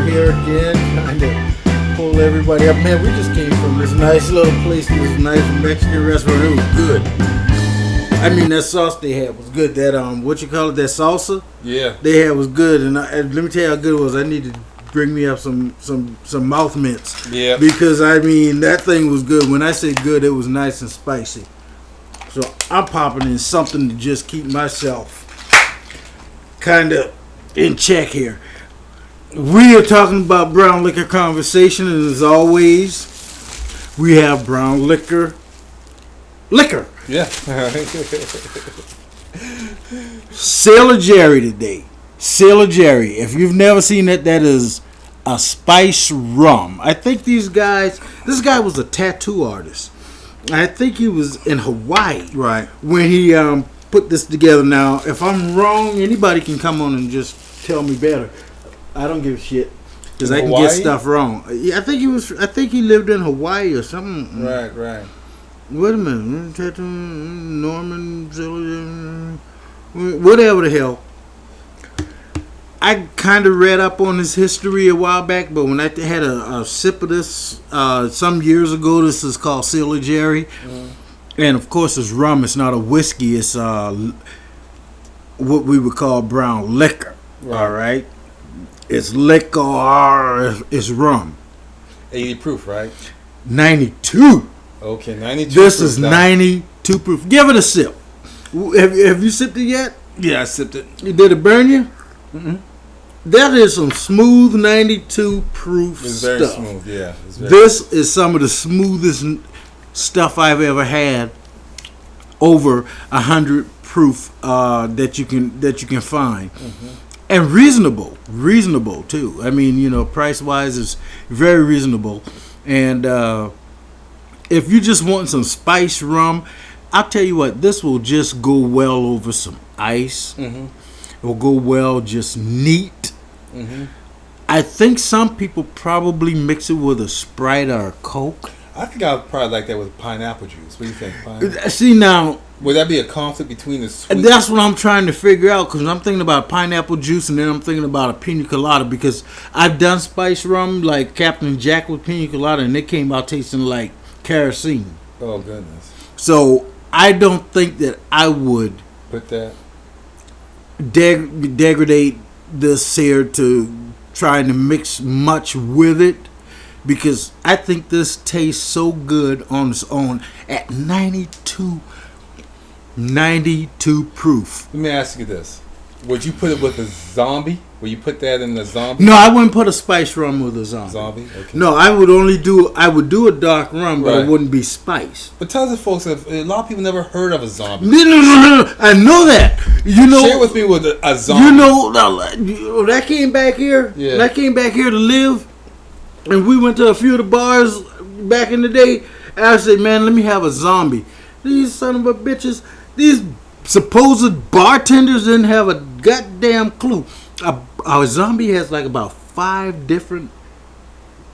We're here again, trying to pull everybody up. Man, we just came from this nice little place, this nice Mexican restaurant. It was good. I mean, that sauce they had was good. That what you call it? That salsa. Yeah. They had was good, and let me tell you how good it was. I need to bring me up some mouth mints. Yeah. Because I mean, that thing was good. When I say good, it was nice and spicy. So I'm popping in something to just keep myself kind of in check here. We are talking about brown liquor conversation, and as always, we have brown liquor. Yeah. Sailor Jerry today. Sailor Jerry. If you've never seen it, that is a spice rum. I think this guy was a tattoo artist. I think he was in Hawaii. Right. When he put this together. Now, if I'm wrong, anybody can come on and just tell me better. I don't give a shit. Because I can get stuff wrong. I think he lived in Hawaii or something. Right. Wait a minute. Norman, whatever the hell. I kind of read up on his history a while back, but when I had a sip of this some years ago, this is called Sailor Jerry. And of course, it's rum. It's not a whiskey. It's what we would call brown liquor. Right. All right? It's liquor. It's rum. 80 proof, right? 92. Okay, 92 This proof. is 92 proof. Give it a sip. Have you sipped it yet? Yeah, I sipped it. Did it burn you? Mm-mm. That is some smooth 92 proof It's stuff. very smooth, yeah. This is some of the smoothest stuff I've ever had. Over 100 proof that you can find. Mm-hmm. And reasonable too. I mean, price wise is very reasonable. And if you just want some spice rum, I'll tell you what, this will just go well over some ice. Mm-hmm. It will go well just neat. Mm-hmm. I think some people probably mix it with a Sprite or a Coke. I think I would probably like that with pineapple juice. What do you think? Pineapple? See, now, would that be a conflict between the sweet? That's what I'm trying to figure out, because I'm thinking about pineapple juice and then I'm thinking about a pina colada, because I've done spice rum like Captain Jack with pina colada and it came out tasting like kerosene. Oh, goodness. So I don't think that I would put that degrade this here to trying to mix much with it, because I think this tastes so good on its own at 92 proof. Let me ask you this. Would you put it with a zombie? Would you put that in the zombie? No, I wouldn't put a spice rum with a zombie. Zombie? Okay. No, I would do a dark rum, but it wouldn't be spice. But tell the folks that a lot of people never heard of a zombie. No. I know that. Share with me with a zombie. That came back here. Yeah. That came back here to live, and we went to a few of the bars back in the day. And I said, man, let me have a zombie. These son of a bitches, these supposed bartenders didn't have a goddamn clue. Our zombie has like about 5 different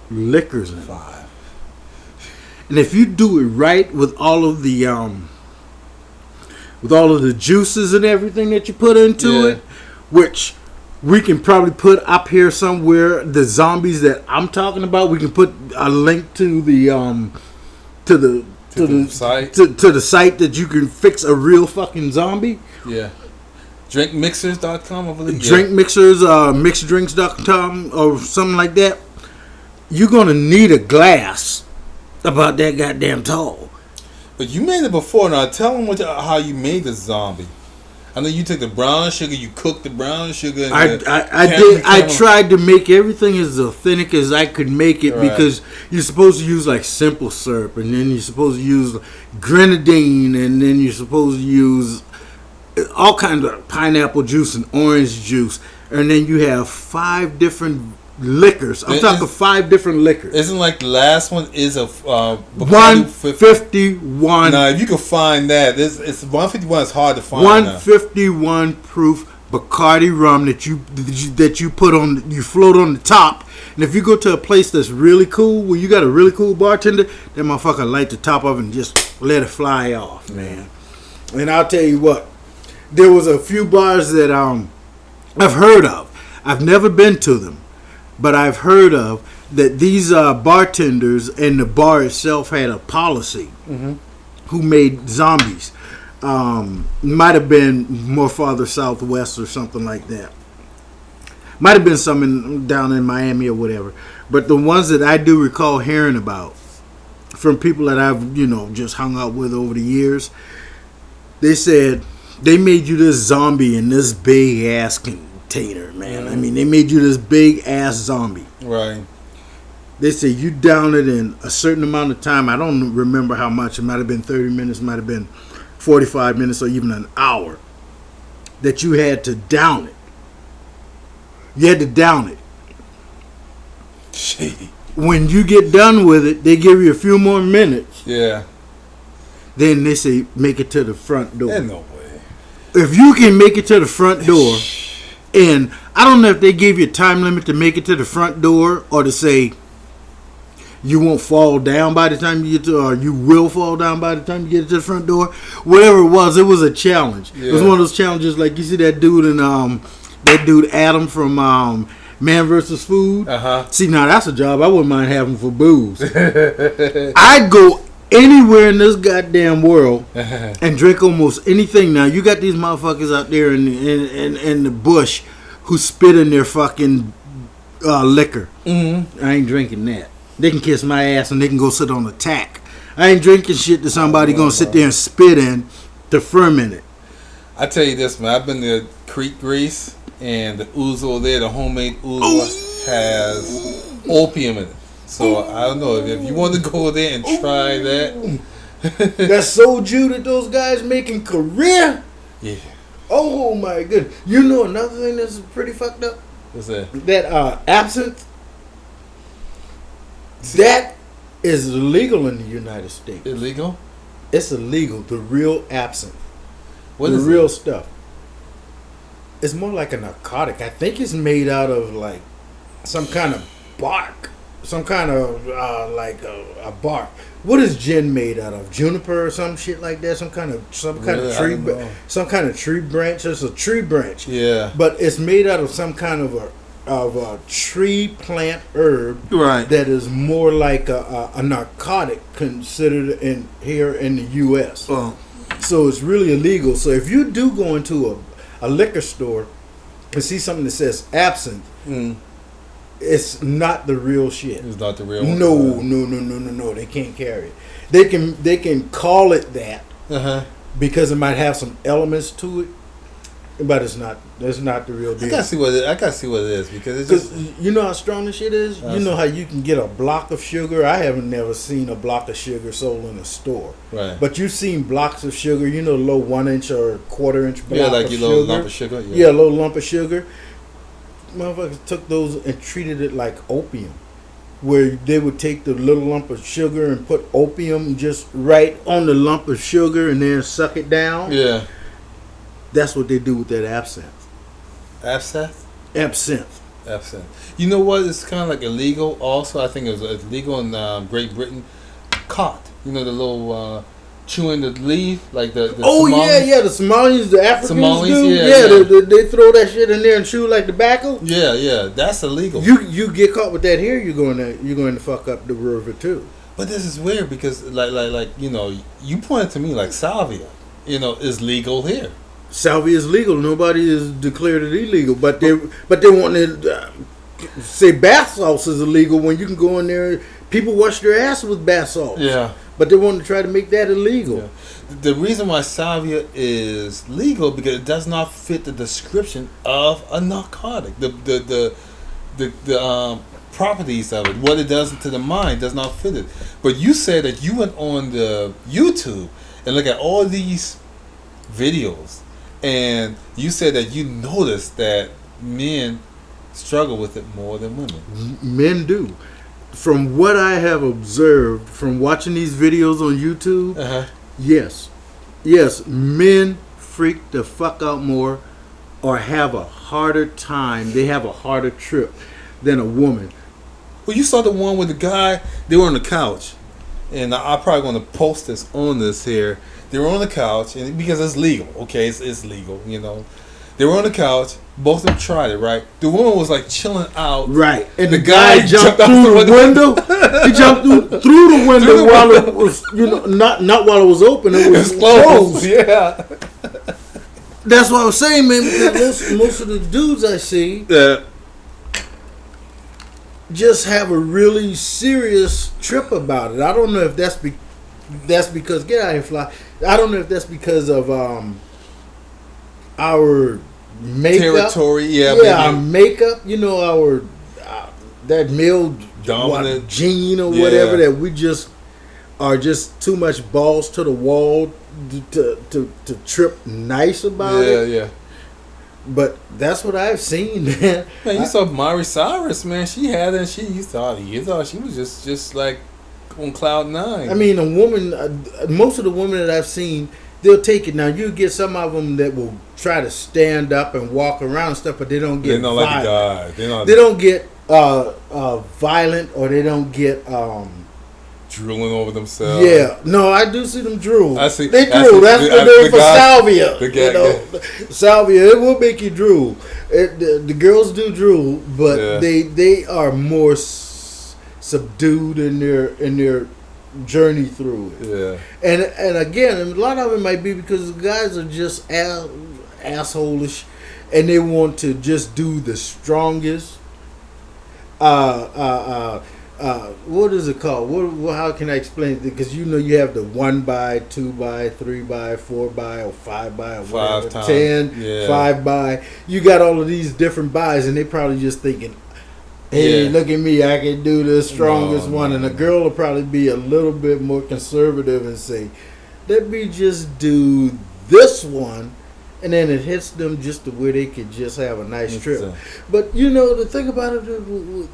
liquors in it. 5. And if you do it right with all of the juices and everything that you put into it, which we can probably put up here somewhere, the zombies that I'm talking about, we can put a link to the site to the site that you can fix a real fucking zombie. Yeah. Drinkmixers.com over there. Drinkmixers, mixeddrinks.com or something like that. You're gonna need a glass about that goddamn tall. But you made it before. Now tell them how you made the zombie. I know you took the brown sugar, you cooked the brown sugar. I tried to make everything as authentic as I could make it, because you're supposed to use like simple syrup, and then you're supposed to use grenadine, and then you're supposed to use all kinds of pineapple juice and orange juice, and then you have 5 different liquors. I'm talking 5 different liquors. Isn't like the last one is a 151. Now, if you can find that, it's 151 is hard to find. 151 proof Bacardi rum that you put on, you float on the top. And if you go to a place that's really cool, where you got a really cool bartender, that motherfucker light the top of it and just let it fly off, man. And I'll tell you what, there was a few bars that I've heard of. I've never been to them. but I've heard of that these bartenders and the bar itself had a policy who made zombies. Might have been more farther southwest or something like that. Might have been some down in Miami or whatever. But the ones that I do recall hearing about from people that I've, just hung out with over the years, they said they made you this zombie in this big ass container, man. I mean, they made you this big ass zombie. Right. They say you down it in a certain amount of time. I don't remember how much. It might have been 30 minutes, might have been 45 minutes, or even an hour. That you had to down it. You had to down it. Shit. When you get done with it, they give you a few more minutes. Yeah. Then they say, make it to the front door. There's no way. If you can make it to the front door, and I don't know if they gave you a time limit to make it to the front door, or to say you won't fall down by the time you get to, or you will fall down by the time you get to the front door. Whatever it was a challenge. Yeah. It was one of those challenges, like you see that dude in that dude Adam from Man vs. Food. See, now that's a job I wouldn't mind having for booze. I'd go anywhere in this goddamn world and drink almost anything. Now you got these motherfuckers out there in the bush who spit in their fucking liquor. I ain't drinking that. They can kiss my ass and they can go sit on the tack. I ain't drinking shit that somebody gonna sit there and spit in to ferment it. I tell you this, man. I've been to Creek Grease. And the ouzo there, the homemade ouzo, has opium in it. So I don't know if you want to go there and try that. That soju that those guys make in Korea. Yeah. Oh my goodness! You know another thing that's pretty fucked up. What's that? That absinthe. That is illegal in the United States. Illegal? It's illegal. The real absinthe. What the is real it? Stuff. It's more like a narcotic. I think it's made out of like some kind of bark, some kind of like a bark. What is gin made out of? Juniper or some shit like that? Some kind of tree, some kind of tree branch. It's a tree branch. Yeah. But it's made out of some kind of a tree plant herb. Right. That is more like a narcotic considered here in the U.S. Oh. So it's really illegal. So if you do go into a liquor store and see something that says absinthe, it's not the real shit. It's not the real one. No. They can't carry it. They can call it that because it might have some elements to it, but it's not. That's not the real deal. I gotta see what it is because it's just, you know how strong this shit is. You know how you can get a block of sugar. I haven't never seen a block of sugar sold in a store. Right. But you've seen blocks of sugar. You know, little 1 inch or quarter-inch block like of your sugar. little lump of sugar. Yeah, a little lump of sugar. Motherfuckers took those and treated it like opium, where they would take the little lump of sugar and put opium just right on the lump of sugar and then suck it down. Yeah. That's what they do with that absinthe. Absinthe. You know what? It's kind of like illegal. Also, I think it was illegal in Great Britain. Caught. You know the little chewing the leaf, like the Somalis? The Somalians, the Africans Somalis, do. They throw that shit in there and chew like tobacco. Yeah, that's illegal. You get caught with that here, you're going to fuck up the river too. But this is weird because like you pointed to me like salvia, is legal here. Salvia is legal. Nobody has declared it illegal, but they want to say bath salts is illegal when you can go in there. People wash their ass with bath salts. Yeah. But they want to try to make that illegal. Yeah. The reason why salvia is legal because it does not fit the description of a narcotic. The properties of it, what it does to the mind, does not fit it. But you said that you went on the YouTube and look at all these videos, and you said that you noticed that men struggle with it more than women. Men do. From what I have observed from watching these videos on YouTube, yes, men freak the fuck out more or have a harder time. They have a harder trip than a woman. Well, you saw the one with the guy, they were on the couch, and I'm probably going to post this on this here. They were on the couch, and because it's legal, okay, it's legal, They were on the couch. Both of them tried it, right? The woman was like chilling out. Right. And The the guy jumped out through the window. He jumped through the window while it was, not while it was open. It was closed. Yeah. That's what I was saying, man. Because most of the dudes I see just have a really serious trip about it. I don't know if that's because get out of here, fly. I don't know if that's because of our makeup, territory, our makeup. Our that male dominant gene or whatever, that we just are just too much balls to the wall to trip nice about it. Yeah. But that's what I've seen, man. Man, you saw Miley Cyrus, man. She had it. You thought she was just like on cloud nine. I mean, a woman. Most of the women that I've seen, they'll take it. Now you get some of them that will try to stand up and walk around and stuff, but they don't get. They're not like the guy. They don't get violent, or they don't get drooling over themselves. Yeah, no, I do see them drool. I see. They drool. That's the name for salvia. Salvia. It will make you drool. The girls do drool, but they are more subdued in their journey through it. Yeah. And again, a lot of it might be because the guys are just assholish, and they want to just do the strongest. What is it called? How can I explain it? Because you have the 1x, 2x, 3x, 4x, or 5x, or whatever, 10, 5x. You got all of these different buys, and they probably just thinking, hey, look at me, I can do the strongest one. And a girl will probably be a little bit more conservative and say, let me just do this one. And then it hits them just to where they could just have a nice trip. But the thing about it, doing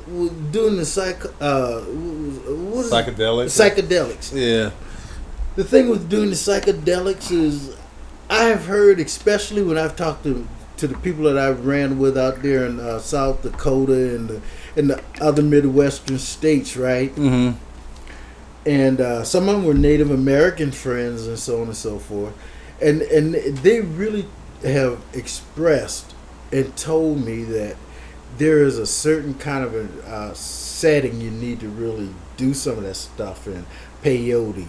the psychedelics. Yeah. The thing with doing the psychedelics is, I have heard, especially when I've talked to the people that I've ran with out there in South Dakota and the other Midwestern states, right? Mm-hmm. And some of them were Native American friends and so on and so forth. And they really have expressed and told me that there is a certain kind of a setting you need to really do some of that stuff in. Peyote,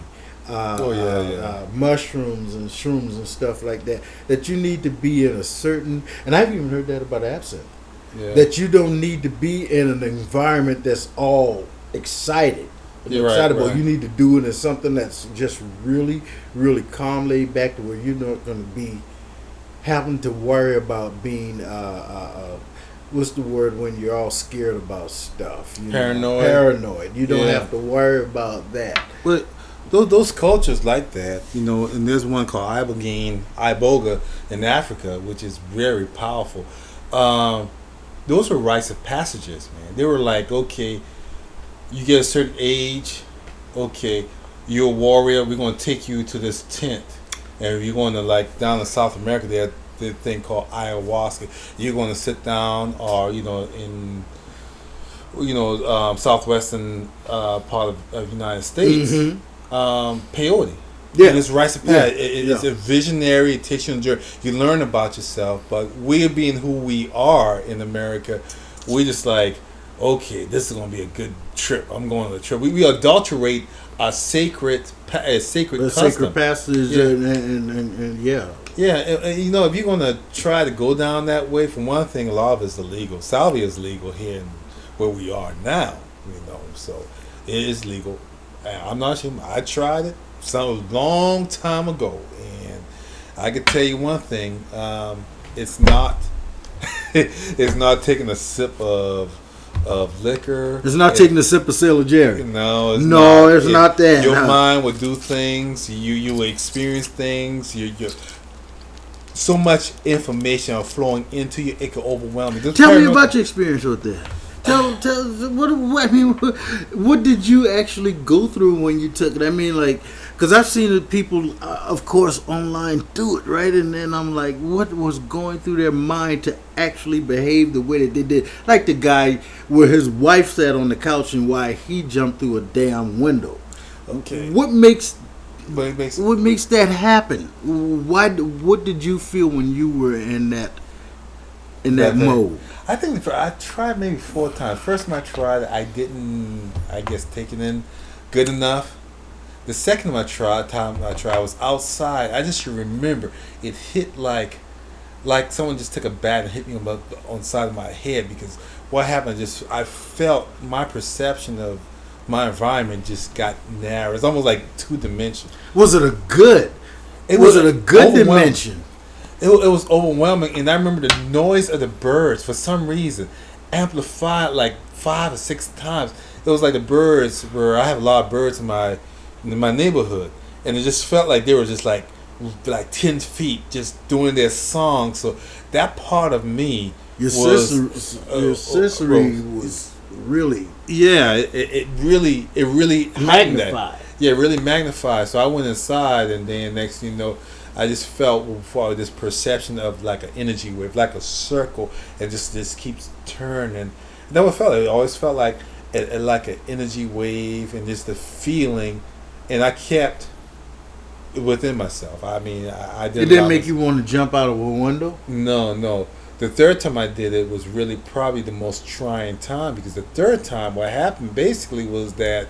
mushrooms and shrooms and stuff like that. That you need to be in a certain, and I've even heard that about absinthe. Yeah. That you don't need to be in an environment that's all excited. Excitable. Right. You need to do it in something that's just really, really calm, laid back, to where you're not going to be having to worry about being what's the word when you're all scared about stuff? Paranoid. You don't have to worry about that. But those cultures like that, and there's one called Iboga in Africa, which is very powerful. Those were rites of passages, man. They were like, okay, you get a certain age, okay, you're a warrior, we're going to take you to this tent. And if you're going to, down in South America, they have this thing called ayahuasca. You're going to sit down, or, in, southwestern part of the United States, peyote. Yeah. And it's rites of passage. It's a visionary, it takes you on a journey. You learn about yourself, but we being who we are in America, we just okay, this is going to be a good trip. I'm going on a trip. We adulterate a sacred custom. Sacred passage, and Yeah, and if you're going to try to go down that way, for one thing, a lot of it's illegal. Salvia is legal here where we are now, so it is legal. I'm not sure. I tried it some long time ago, and I can tell you one thing, it's not it's not taking a sip of liquor. It's not taking a sip of Sailor Jerry. No, it's not that. Your mind will do things. You will experience things. You so much information flowing into you, it can overwhelm you. Tell me about your experience with that. Tell what did you actually go through when you took it? I mean, because I've seen people, of course, online do it, right? And then I'm like, what was going through their mind to actually behave the way that they did? Like the guy where his wife sat on the couch and why he jumped through a damn window. Okay. What makes that happen? What did you feel when you were in that in that mode? I think I tried maybe 4 times. First time I tried, I didn't, I guess, take it in good enough. The second time I tried, I was outside. I just remember it hit like someone just took a bat and hit me on the side of my head, because what happened, I felt my perception of my environment just got narrow. It's almost like 2 dimensions. Was it a good? Was it a good dimension? It was overwhelming, and I remember the noise of the birds, for some reason, amplified like 5 or 6 times. It was like the birds were. I have a lot of birds in my neighborhood, and it just felt like they were just like 10 feet, just doing their song. So that part of me, your sensory was really, yeah, it really magnified. Yeah, really magnified. So I went inside, and then next thing you know, I just felt this perception of like an energy wave, like a circle, and just keeps turning. And that what felt. It always felt like like an energy wave, and just the feeling. And I kept it within myself. I mean, I didn't. It didn't make you want to jump out of a window? No. The third time I did it was really probably the most trying time, because the third time what happened basically was that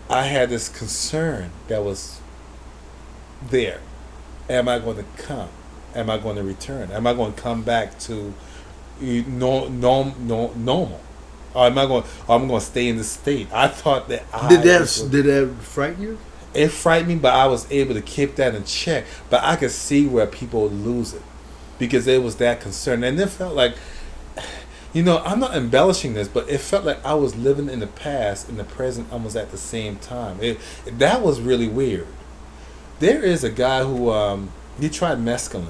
I had this concern that was there. Am I going to come? Am I going to return? Am I going to come back to normal? Or am I going? Or I'm going to stay in this state? I thought that. Did that frighten you? It frightened me, but I was able to keep that in check. But I could see where people lose it, because it was that concern, and it felt like, I'm not embellishing this, but it felt like I was living in the past and the present almost at the same time. That was really weird. There is a guy who he tried mescaline.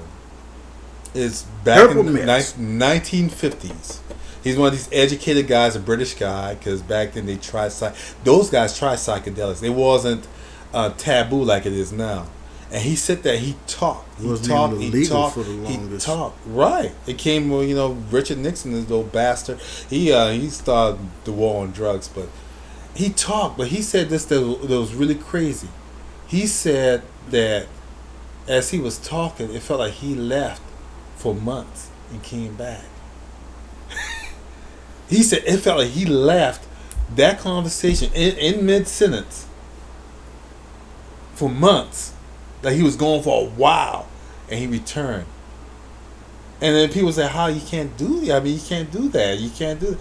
It's back in the 1950s. He's one of these educated guys, a British guy, because back then those guys tried psychedelics. It wasn't taboo like it is now. And he said that he talked. He talked. Right. It came with, Richard Nixon, this little bastard. He started the war on drugs, but he talked. But he said this that was really crazy. He said that as he was talking, it felt like he left for months and came back. He said it felt like he left that conversation in mid-sentence for months. Like he was gone for a while, and he returned. And then people say, "How you can't do that? I mean, you can't do that. You can't do that."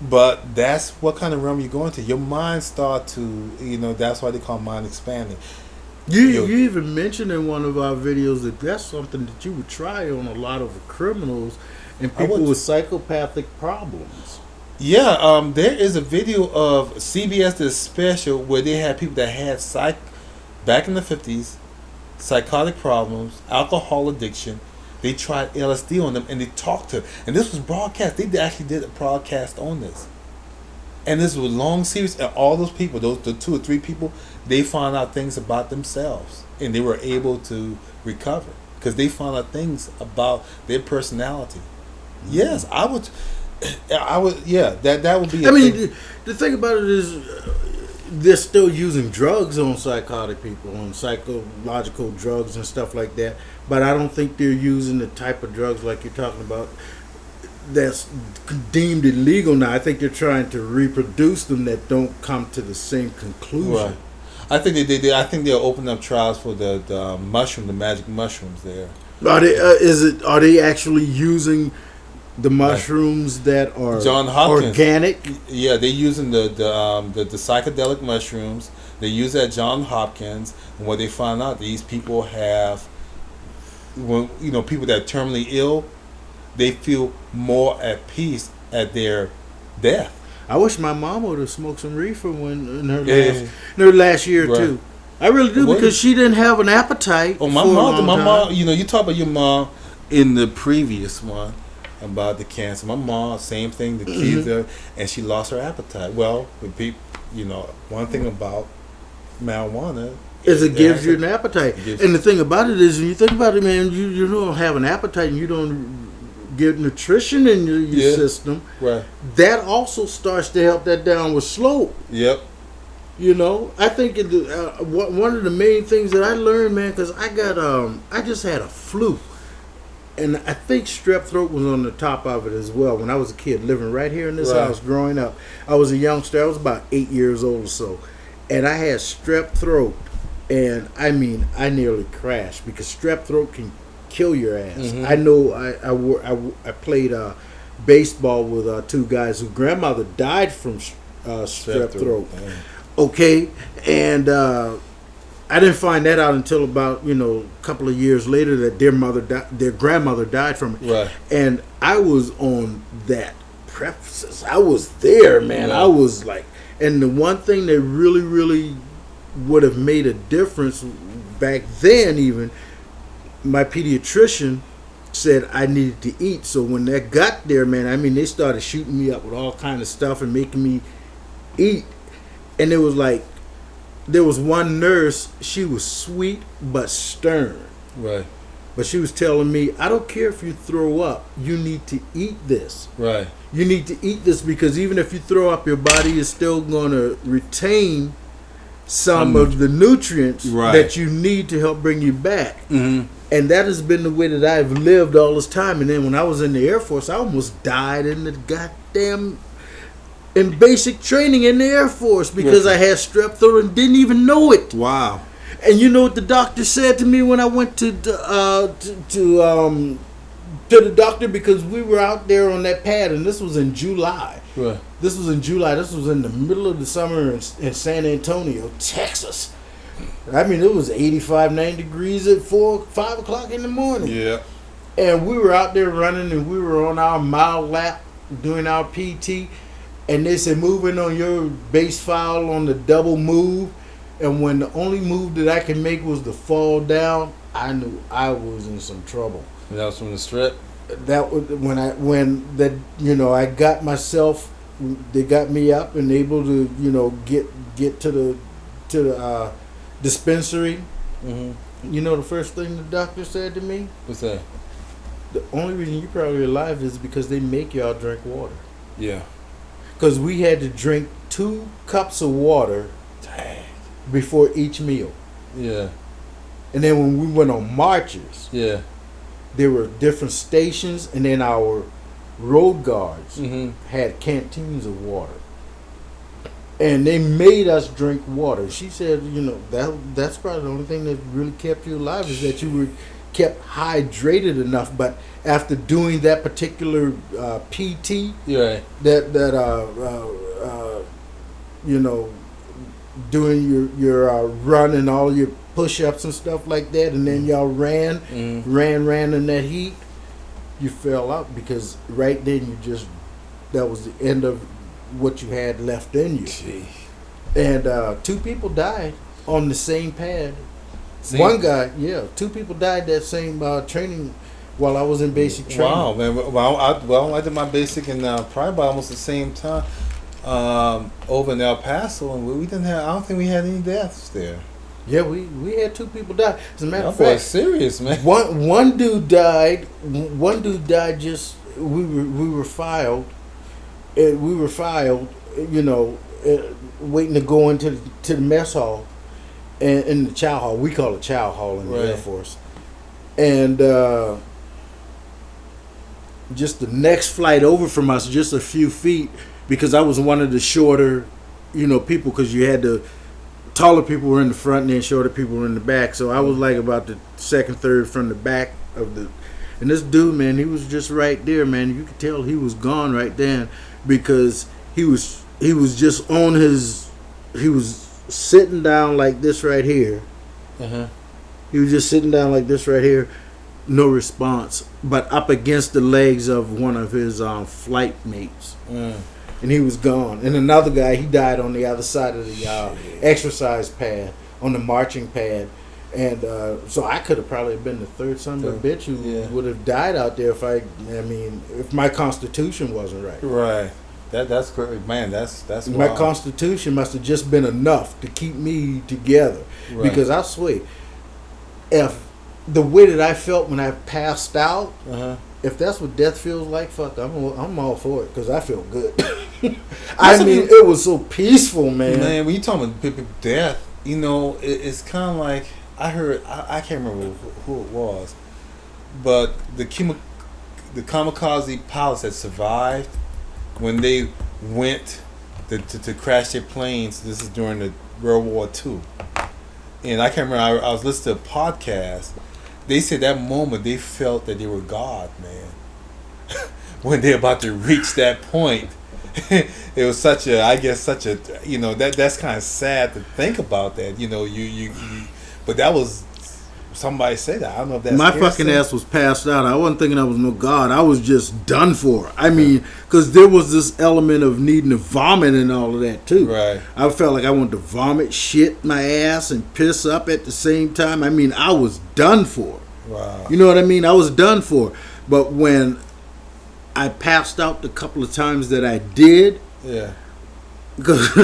But that's what kind of realm you're going to. Your mind start to, that's why they call mind expanding. You even mentioned in one of our videos that that's something that you would try on a lot of criminals and people with psychopathic problems. Yeah, there is a video of CBS did a special where they had people that had back in the 50s, psychotic problems, alcohol addiction. They tried LSD on them, and they talked to them. And this was broadcast. They actually did a broadcast on this. And this was a long series, and all those people, the 2 or 3 people, they found out things about themselves, and they were able to recover because they found out things about their personality. Mm-hmm. Yes, I would. Yeah, that would be. I mean, the thing about it is, they're still using drugs on psychotic people, on psychological drugs and stuff like that. But I don't think they're using the type of drugs like you're talking about that's deemed illegal now. I think they're trying to reproduce them that don't come to the same conclusion. Right. I think I think they're opening up trials for the mushroom, the magic mushrooms. There. Are they? Are they actually using the mushrooms that are John Hopkins. Organic? Yeah, they're using the psychedelic mushrooms. They use at John Hopkins, and what they found out, these people have, people that are terminally ill, they feel more at peace at their death. I wish my mom would have smoked some reefer in her last year or two. I really do, because she didn't have an appetite. Oh, my mom. You talk about your mom in the previous one about the cancer. My mom, same thing. The kids, and she lost her appetite. Well, with people, one thing about marijuana is it gives you an appetite. And the thing about it is, when you think about it, man, you don't have an appetite and you don't get nutrition in your system. Right. That also starts to help that downward slope. Yep. I think one of the main things that I learned, man, because I just had a flu and I think strep throat was on the top of it as well. When I was a kid living right here in this Right. house growing up, I was a youngster. I was about 8 years old or so, and I had strep throat, and I mean I nearly crashed because strep throat can kill your ass. Mhm. I know. I played baseball with two guys whose grandmother died from strep throat. Damn. Okay, and I didn't find that out until about a couple of years later that their grandmother died from it. Right. And I was on that premises. I was there, man. Yeah. I was like, and the one thing that really, really would have made a difference back then, even my pediatrician said I needed to eat. So when that got there, man, I mean, they started shooting me up with all kind of stuff and making me eat. And it was like, there was one nurse, she was sweet but stern. Right. But she was telling me, I don't care if you throw up, you need to eat this. Right. You need to eat this because even if you throw up, your body is still going to retain some of the nutrients Right. that you need to help bring you back. Mm-hmm. And that has been the way that I've lived all this time. And then when I was in the Air Force, I almost died in the goddamn in basic training in the Air Force because I had strep throat and didn't even know it. Wow. And you know what the doctor said to me when I went to the doctor, because we were out there on that pad, and this was in July. Right. This was in July. This was in the middle of the summer in San Antonio, Texas. I mean, it was 85, 90 degrees at 5 o'clock in the morning. Yeah. And we were out there running, and we were on our mile lap doing our PT. And they said, moving on your base file on the double move. And when the only move that I could make was to fall down, I knew I was in some trouble. And that was from the strip. That was I got myself. They got me up and able to get to the dispensary. Mm-hmm. You know the first thing the doctor said to me? What's that? The only reason you're probably alive is because they make y'all drink water. Yeah. Because we had to drink 2 cups of water before each meal. Yeah. And then when we went on marches, Yeah. there were different stations, and then our road guards Mm-hmm. had canteens of water. And they made us drink water. She said, that's probably the only thing that really kept you alive is that you were kept hydrated enough. But after doing that particular PT, Yeah. doing your run and all your push-ups and stuff like that, and then y'all ran in that heat, you fell out because right then that was the end of what you had left in you. Gee. And 2 people died on the same pad. Same- One guy, 2 people died that same training while I was in basic training. Wow, man. Well, I did my basic in probably about almost the same time over in El Paso, and we didn't have. I don't think we had any deaths there. Yeah, we had 2 people die. As a matter That of boy's fact, serious, man. one dude died. One dude died. Just we were filed. We were filed. Waiting to go into the mess hall, and in the chow hall. We call it chow hall in the Right. Air Force. And just the next flight over from us, just a few feet, because I was one of the shorter, people, because you had the taller people were in the front and then shorter people were in the back. So I was like about the second, third from the back of the. And this dude, man, he was just right there, man. You could tell he was gone right then because he was just on his. He was sitting down like this right here. Uh-huh. He was just sitting down like this right here, no response, but up against the legs of one of his flight mates. And he was gone. And another guy, he died on the other side of the exercise pad, on the marching pad. And so I could have probably been the third son of a bitch who would have died out there if my constitution wasn't right. Right. That's great, man. That's My wild. constitution must have just been enough to keep me together. Right. Because I swear, if the way that I felt when I passed out, Uh-huh. if that's what death feels like, fuck, I'm all for it because I feel good. I mean, it was so peaceful, man. Man, when you talking about people death, it's kind of like I heard. I can't remember who it was, but the kamikaze pilots that survived when they went to crash their planes. This is during the World War II, and I can't remember. I was listening to a podcast. They said that moment they felt that they were God, man. When they're about to reach that point, it was such a, you know, that's kind of sad to think about that. You know, you but that was. Somebody said that. I don't know if that's my fucking ass was passed out. I wasn't thinking I was no god. I was just done for. I mean, because there was this element of needing to vomit and all of that too. Right. I felt like I wanted to vomit, shit my ass, and piss up at the same time. I mean, I was done for. Wow. You know what I mean? I was done for. But when I passed out the couple of times that I did, yeah. because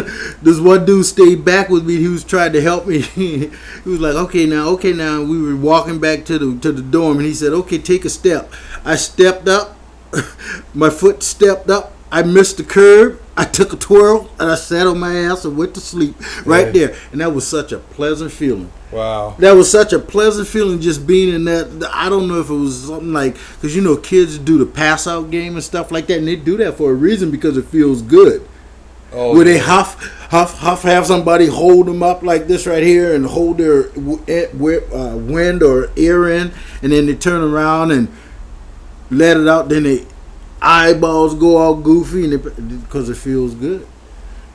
this one dude stayed back with me. He was trying to help me. He was like, okay now. We were walking back to the dorm, and he said, okay, take a step. I stepped up. My foot stepped up. I missed the curb. I took a twirl, and I sat on my ass and went to sleep right there. And that was such a pleasant feeling. Wow. That was such a pleasant feeling just being in that. I don't know if it was something like, because you know kids do the pass out game and stuff like that, and they do that for a reason because it feels good. Oh, where they huff, have somebody hold them up like this right here and hold their wind or ear in, and then they turn around and let it out. Then their eyeballs go all goofy, and because it feels good.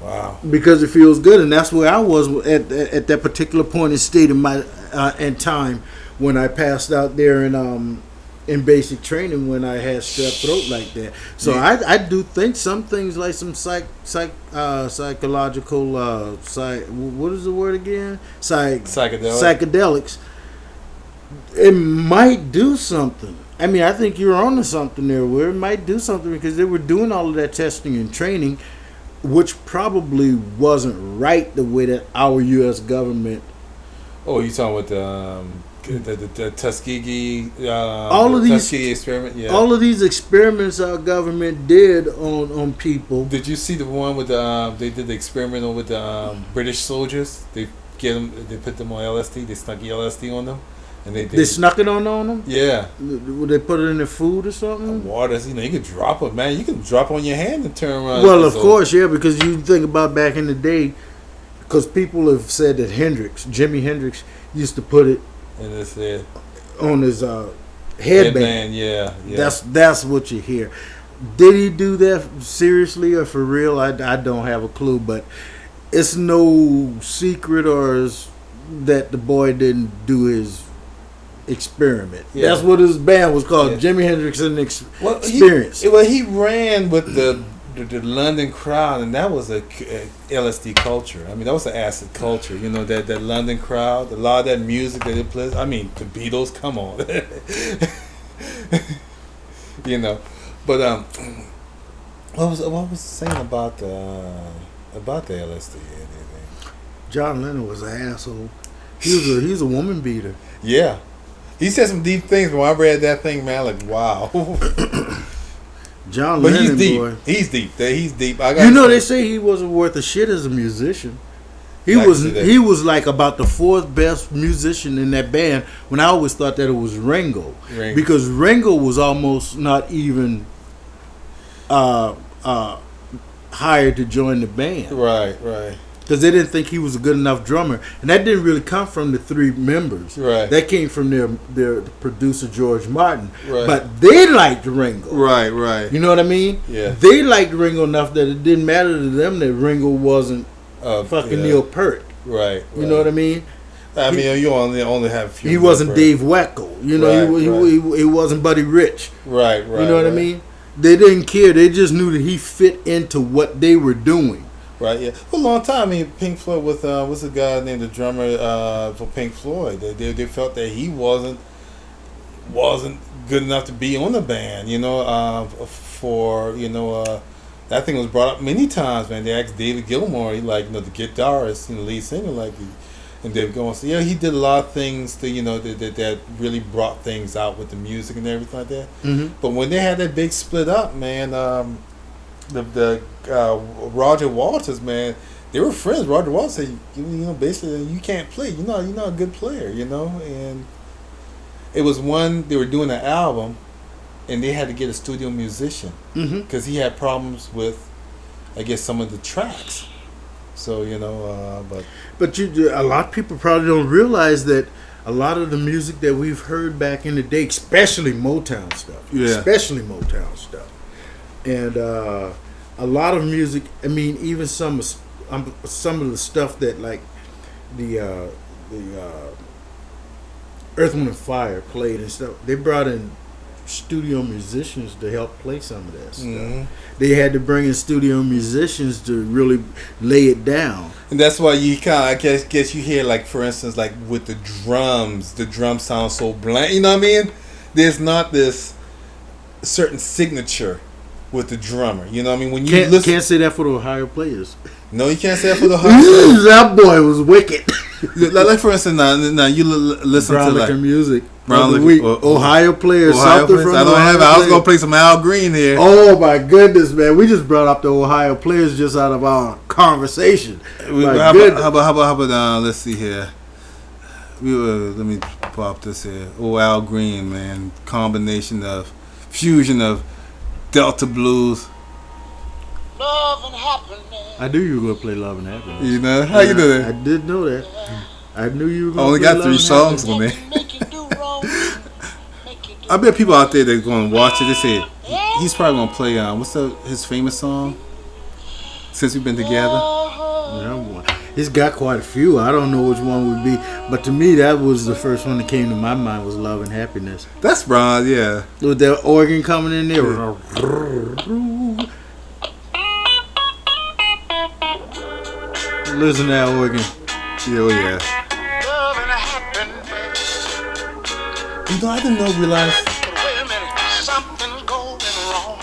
Wow. Because it feels good, and that's where I was at that particular point in state of my and time when I passed out there in basic training when I had strep throat like that. So yeah. I do think some things like some psychological what is the word again? Psychedelics. It might do something. I mean, I think you're onto something there where it might do something because they were doing all of that testing and training, which probably wasn't right the way that our U.S. government. Oh, you talking about the Tuskegee, Tuskegee experiment. Yeah. All of these experiments our government did on people. Did you see the one with they did the experiment with the British soldiers? They put them on LSD. They snuck LSD on them, and they snuck it on them. Yeah. Would they put it in their food or something? Water, you know, you could drop it, man. You can drop on your hand and turn around. Well, of course, yeah, because you think about back in the day, because people have said that Jimi Hendrix, used to put it. And it's on his headband. Yeah. That's what you hear. Did he do that seriously or for real? I don't have a clue, but it's no secret that the boy didn't do his experiment. Yeah. That's what his band was called, yeah. Jimi Hendrix and Experience. He ran with the London crowd, and that was a LSD culture. I mean, that was an acid culture. You know, that London crowd, a lot of that music that it plays. I mean, the Beatles, come on. You know, but what was saying about the LSD? John Lennon was an asshole. He's a woman beater. Yeah, he said some deep things. But when I read that thing, man, like wow. John Lennon, he's deep. boy. He's deep. They say he wasn't worth a shit as a musician. He was like about the fourth best musician in that band. When I always thought that it was Ringo. Because Ringo was almost not even hired to join the band. Right. Because they didn't think he was a good enough drummer, and that didn't really come from the three members. Right. That came from their producer George Martin. Right. But they liked Ringo. Right. You know what I mean? Yeah. They liked Ringo enough that it didn't matter to them that Ringo wasn't fucking Neil Peart. Right. You know what I mean? I mean, you only have a few. He wasn't Dave Weckl. You know, he wasn't Buddy Rich. Right. You know what I mean? They didn't care. They just knew that he fit into what they were doing. Right, yeah. For a long time, I mean, Pink Floyd with what's the guy named the drummer for Pink Floyd? They felt that he wasn't good enough to be on the band. You know, that thing was brought up many times. Man, they asked David Gilmour, the guitarist, lead singer, and David Gilmour said, yeah, he did a lot of things that really brought things out with the music and everything like that. Mm-hmm. But when they had that big split up, man. The Roger Waters, man, they were friends. Roger Waters said, basically, you can't play. You're not a good player, and It was one, they were doing an album, and they had to get a studio musician because he had problems with, I guess, some of the tracks. So, But a lot of people probably don't realize that a lot of the music that we've heard back in the day, especially Motown stuff, and a lot of music. I mean, even some of the stuff that like the Earth, Wind and Fire played and stuff. They brought in studio musicians to help play some of that stuff. They had to bring in studio musicians to really lay it down. And that's why you kind of, I guess you hear, like, for instance, like with the drums sound so blank. You know what I mean? There's not this certain signature with the drummer. You know what I mean? When you can't say that for the Ohio players. No, you can't say that for the Ohio players. That boy was wicked. Like for instance, now you listen Brown to like music. Ohio players. Ohio players. I was gonna play some Al Green here. Oh my goodness, man! We just brought up the Ohio players just out of our conversation. How about let's see here. Let me pop this here. Oh, Al Green, man! Fusion of Delta blues. Love and happiness. I knew you were gonna play Love and Happiness. You know how you do that? I did know that. I knew you were gonna only play got 3 songs on there. I bet people out there that going to watch it, they say he's probably gonna play what's his famous song? Since We've Been Together. Yeah, he's got quite a few. I don't know which one would be, but to me that was the first one that came to my mind was Love and Happiness. That's Brian, yeah. With the organ coming in there. Listen to that organ. Yeah. I didn't realize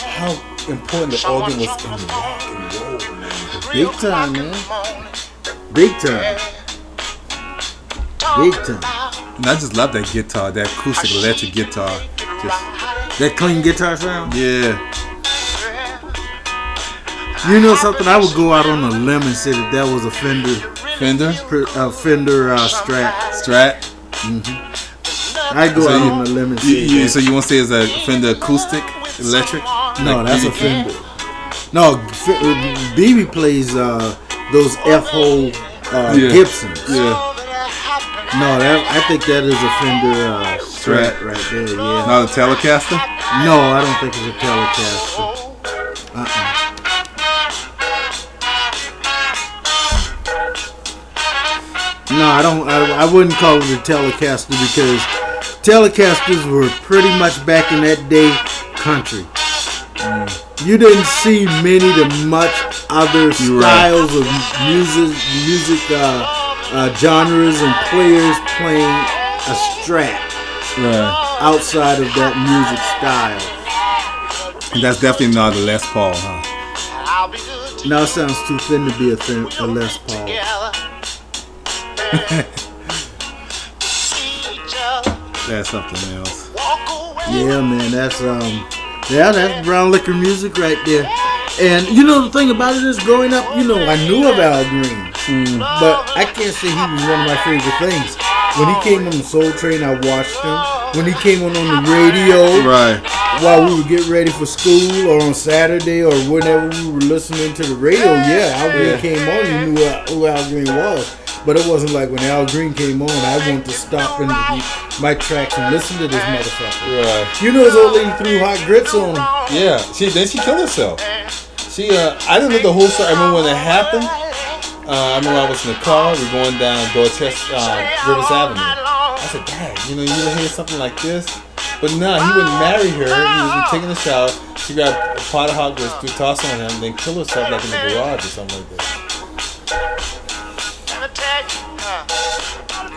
how important the organ was in rock and roll, man. Big time, man. Big time. And I just love that guitar, that acoustic electric guitar. Just that clean guitar sound? Yeah. You know something? I would go out on a limb and say that was a Fender Strat. Mm-hmm. I go out on a limb and say so you want to say it's a Fender acoustic electric? No, like that's BB a Fender. No, BB plays those F-hole Gibsons. Yeah. No, I think that is a Fender Strat right there. Yeah. Not a Telecaster? No, I don't think it's a Telecaster. No, I don't. I wouldn't call it a Telecaster because Telecasters were pretty much back in that day country. You didn't see many to much other styles of music genres and players playing a Strat outside of that music style. And that's definitely not a Les Paul, huh? No, it sounds too thin to be a Les Paul. That's something else. Yeah, man, that's brown liquor music right there. And you know the thing about it is, growing up, I knew of Al Green, but I can't say he was one of my favorite things. When he came on the Soul Train, I watched him. When he came on the radio, while we would get ready for school, or on Saturday, or whenever we were listening to the radio, Al Green came on. You knew who Al Green was. But it wasn't like when Al Green came on, I wanted to stop in my tracks and listen to this motherfucker. Right. You know his old lady threw hot grits on him. Yeah. Then she killed herself. I didn't know the whole story. I remember when it happened. I remember I was in the car. We're going down Dorchester, Rivers Avenue. I said, Dad, you ever hear something like this? But no, he wouldn't marry her. He was taking a shower. She grabbed a pot of hot grits, threw toss on him, and then killed herself like in the garage or something like that.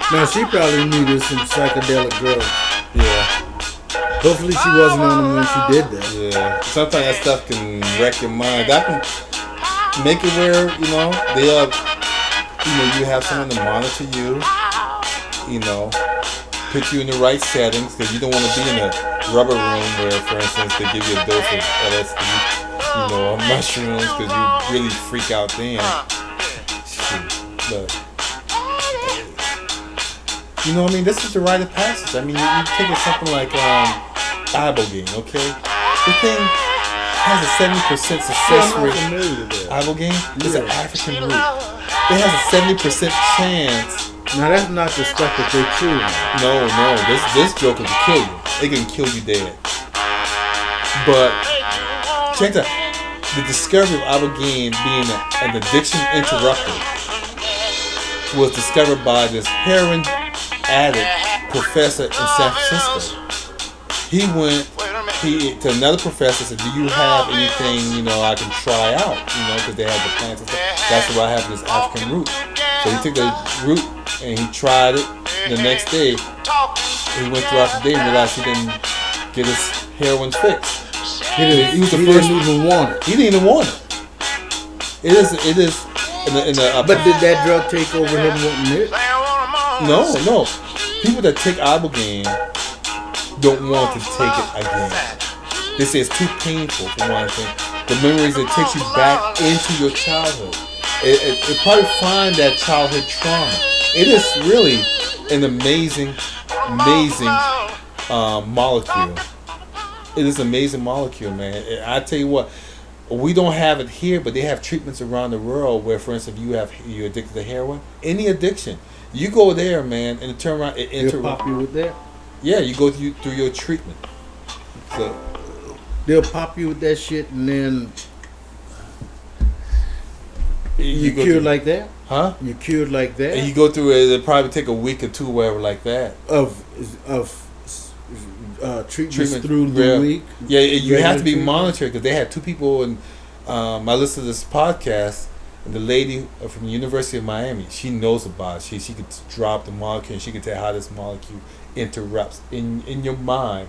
Now she probably needed some psychedelic drugs. Yeah. Hopefully she wasn't on them when she did that. Yeah. Sometimes that stuff can wreck your mind. That can make it where, they are, you have someone to monitor you, put you in the right settings, because you don't want to be in a rubber room where, for instance, they give you a dose of LSD, or mushrooms, because you really freak out then. But You know what I mean? This is the rite of passage. I mean, you take something like ibogaine, okay? The thing has a 70% success rate. Ibogaine is an African root. It has a 70% chance. Now that's not the stuff that they chew on. No. This joke will kill you. It can kill you dead. But check that. The discovery of ibogaine being an addiction interrupter was discovered by this heroin addict professor in San Francisco. He went to another professor and said, "Do you have anything I can try out? Because they had the plants and stuff. That's why I have this African root." So he took the root and he tried it. The next day, he went throughout the day and realized he didn't get his heroin fixed. He was the first. Didn't even want it. He didn't even want it. It is. But did that drug take over him wanting it? No. People that take ibogaine don't want to take it again. They say it's too painful for one thing. The memories, it takes you back into your childhood. It probably find that childhood trauma. It is really an amazing molecule. It is an amazing molecule, man. I tell you what, we don't have it here, but they have treatments around the world where, for instance, you're addicted to heroin, any addiction, you go there, man, and it turn around. They'll pop you with that? Yeah, you go through your treatment. So they'll pop you with that shit, and then you cured like that? Huh? You cured like that? And you go through it. It'll probably take a week or two, whatever, like that. Of treatments through the week. Yeah, you have to be monitored because they had two people, and I listened to this podcast. And the lady from the University of Miami, she knows about it. She could drop the molecule, and she could tell how this molecule interrupts in your mind,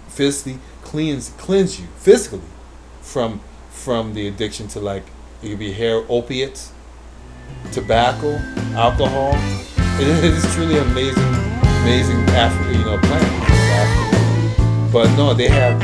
physically cleanse you physically from the addiction to, like, it could be opiates, tobacco, alcohol. It is truly amazing African plant. But no, they have